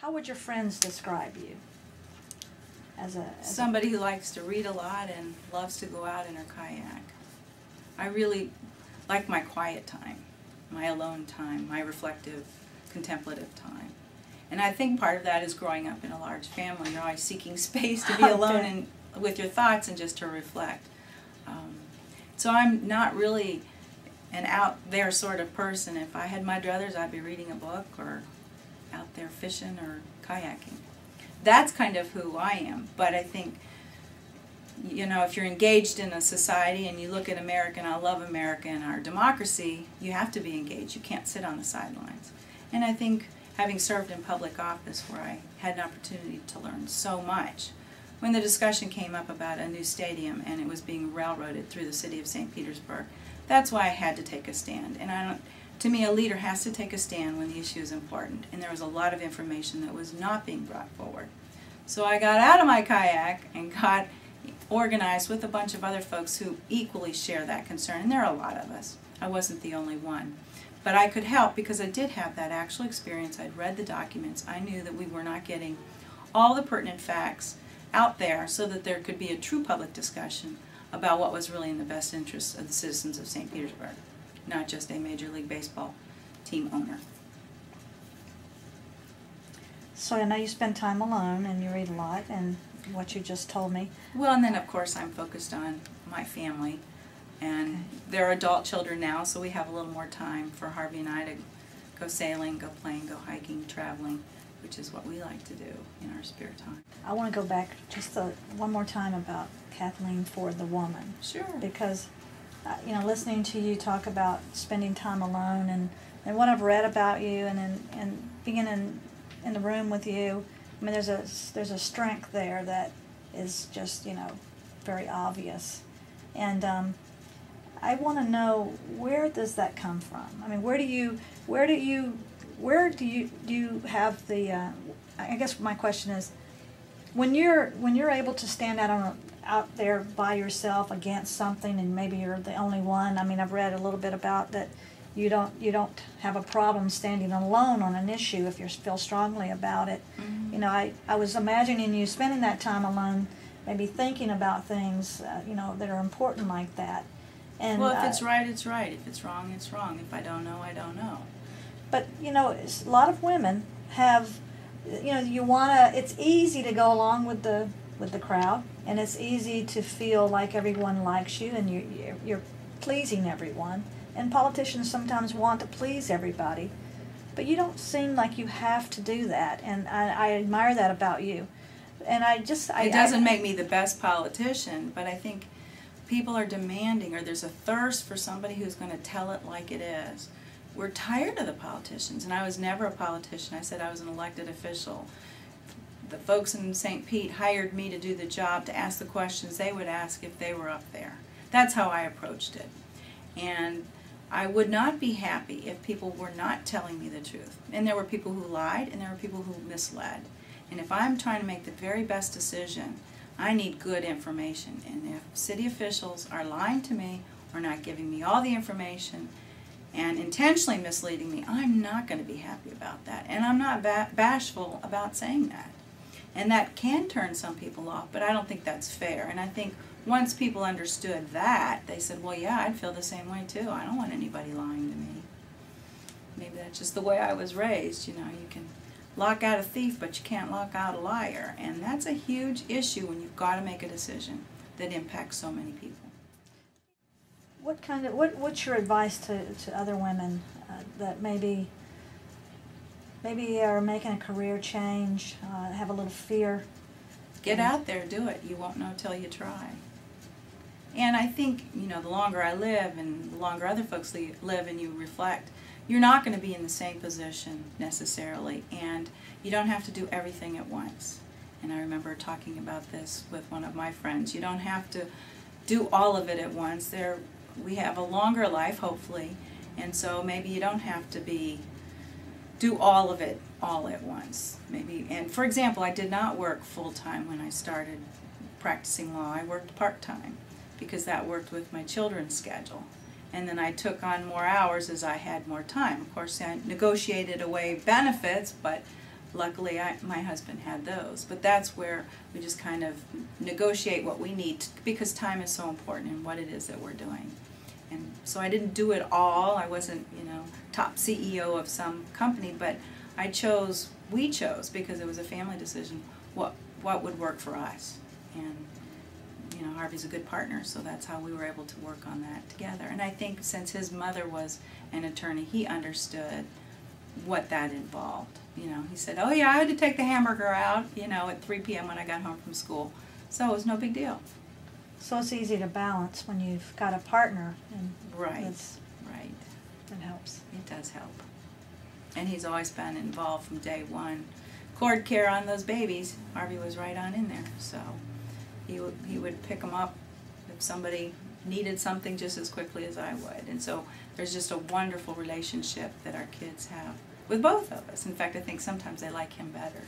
How would your friends describe you? Somebody who likes to read a lot and loves to go out in her kayak. I really like my quiet time, my alone time, my reflective, contemplative time. And I think part of that is growing up in a large family. You're always seeking space to be alone and with your thoughts and just to reflect. So I'm not really an out there sort of person. If I had my druthers, I'd be reading a book or out there fishing or kayaking. That's kind of who I am. But I think, you know, if you're engaged in a society and you look at America, and I love America and our democracy, you have to be engaged. You can't sit on the sidelines. And I think having served in public office where I had an opportunity to learn so much, when the discussion came up about a new stadium and it was being railroaded through the city of St. Petersburg, that's why I had to take a stand. And to me, a leader has to take a stand when the issue is important. And there was a lot of information that was not being brought forward. So I got out of my kayak and got organized with a bunch of other folks who equally share that concern. And there are a lot of us. I wasn't the only one. But I could help because I did have that actual experience. I'd read the documents. I knew that we were not getting all the pertinent facts out there so that there could be a true public discussion about what was really in the best interests of the citizens of St. Petersburg, not just a Major League Baseball team owner. So I know you spend time alone and you read a lot, and what you just told me. Well, and then of course I'm focused on my family, and there are adult children now, so we have a little more time for Harvey and I to go sailing, go playing, go hiking, traveling, which is what we like to do in our spare time. I want to go back just one more time about Kathleen for the woman. Sure. Because, you know, listening to you talk about spending time alone and what I've read about you and being in the room with you, I mean, there's a strength there that is just, you know, very obvious. And I want to know, where does that come from? I mean, where do you have the? I guess my question is, when you're able to stand out there by yourself against something, and maybe you're the only one. I mean, I've read a little bit about that. You don't have a problem standing alone on an issue if you feel strongly about it. Mm-hmm. You know, I was imagining you spending that time alone, maybe thinking about things, you know, that are important like that. And well, if it's right, it's right. If it's wrong, it's wrong. If I don't know, I don't know. But, you know, a lot of women have, you know, it's easy to go along with the crowd, and it's easy to feel like everyone likes you and you're pleasing everyone. And politicians sometimes want to please everybody, but you don't seem like you have to do that, and I admire that about you. And it doesn't make me the best politician, but I think people are demanding, or there's a thirst for somebody who's going to tell it like it is. We're tired of the politicians, and I was never a politician. I said I was an elected official. The folks in St. Pete hired me to do the job, to ask the questions they would ask if they were up there. That's how I approached it. And I would not be happy if people were not telling me the truth. And there were people who lied, and there were people who misled. And if I'm trying to make the very best decision, I need good information. And if city officials are lying to me or not giving me all the information and intentionally misleading me, I'm not going to be happy about that. And I'm not bashful about saying that. And that can turn some people off, but I don't think that's fair. And I think once people understood that, they said, well, yeah, I'd feel the same way too. I don't want anybody lying to me. Maybe that's just the way I was raised. You know, you can lock out a thief, but you can't lock out a liar. And that's a huge issue when you've got to make a decision that impacts so many people. What's your advice to other women that maybe are making a career change, have a little fear? Get out there, do it. You won't know till you try. And I think, you know, the longer I live and the longer other folks live and you reflect, you're not going to be in the same position necessarily, and you don't have to do everything at once. And I remember talking about this with one of my friends. You don't have to do all of it at once. We have a longer life, hopefully, and so maybe you don't have to do all of it all at once. Maybe, and for example, I did not work full-time when I started practicing law. I worked part-time because that worked with my children's schedule. And then I took on more hours as I had more time. Of course, I negotiated away benefits, but Luckily, my husband had those, but that's where we just kind of negotiate what we need because time is so important in what it is that we're doing. And so I didn't do it all. I wasn't, top CEO of some company, but we chose, because it was a family decision, what would work for us. And Harvey's a good partner, so that's how we were able to work on that together. And I think since his mother was an attorney, he understood what that involved. He said, oh yeah, I had to take the hamburger out, at 3 p.m. when I got home from school. So it was no big deal. So it's easy to balance when you've got a partner. And right. It helps. It does help. And he's always been involved from day one. Cord care on those babies, Harvey was right on in there. So he would pick them up if somebody needed something just as quickly as I would. And so there's just a wonderful relationship that our kids have with both of us. In fact, I think sometimes they like him better.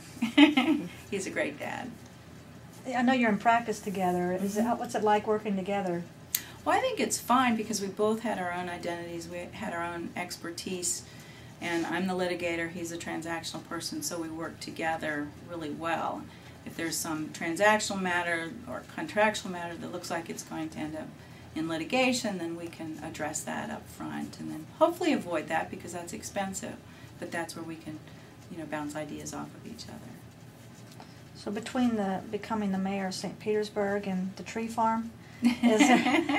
He's a great dad. I know you're in practice together. What's it like working together? Well, I think it's fine because we both had our own identities. We had our own expertise. And I'm the litigator, he's a transactional person, so we work together really well. If there's some transactional matter or contractual matter that looks like it's going to end up in litigation, then we can address that up front and then hopefully avoid that because that's expensive. But that's where we can, bounce ideas off of each other. So between becoming the mayor of St. Petersburg and the tree farm, is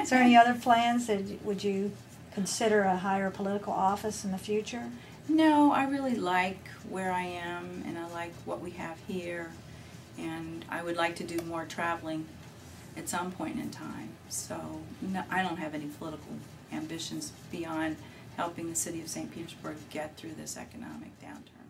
there any other plans would you consider a higher political office in the future? No, I really like where I am and I like what we have here, and I would like to do more traveling at some point in time. So no, I don't have any political ambitions beyond helping the city of St. Petersburg get through this economic downturn.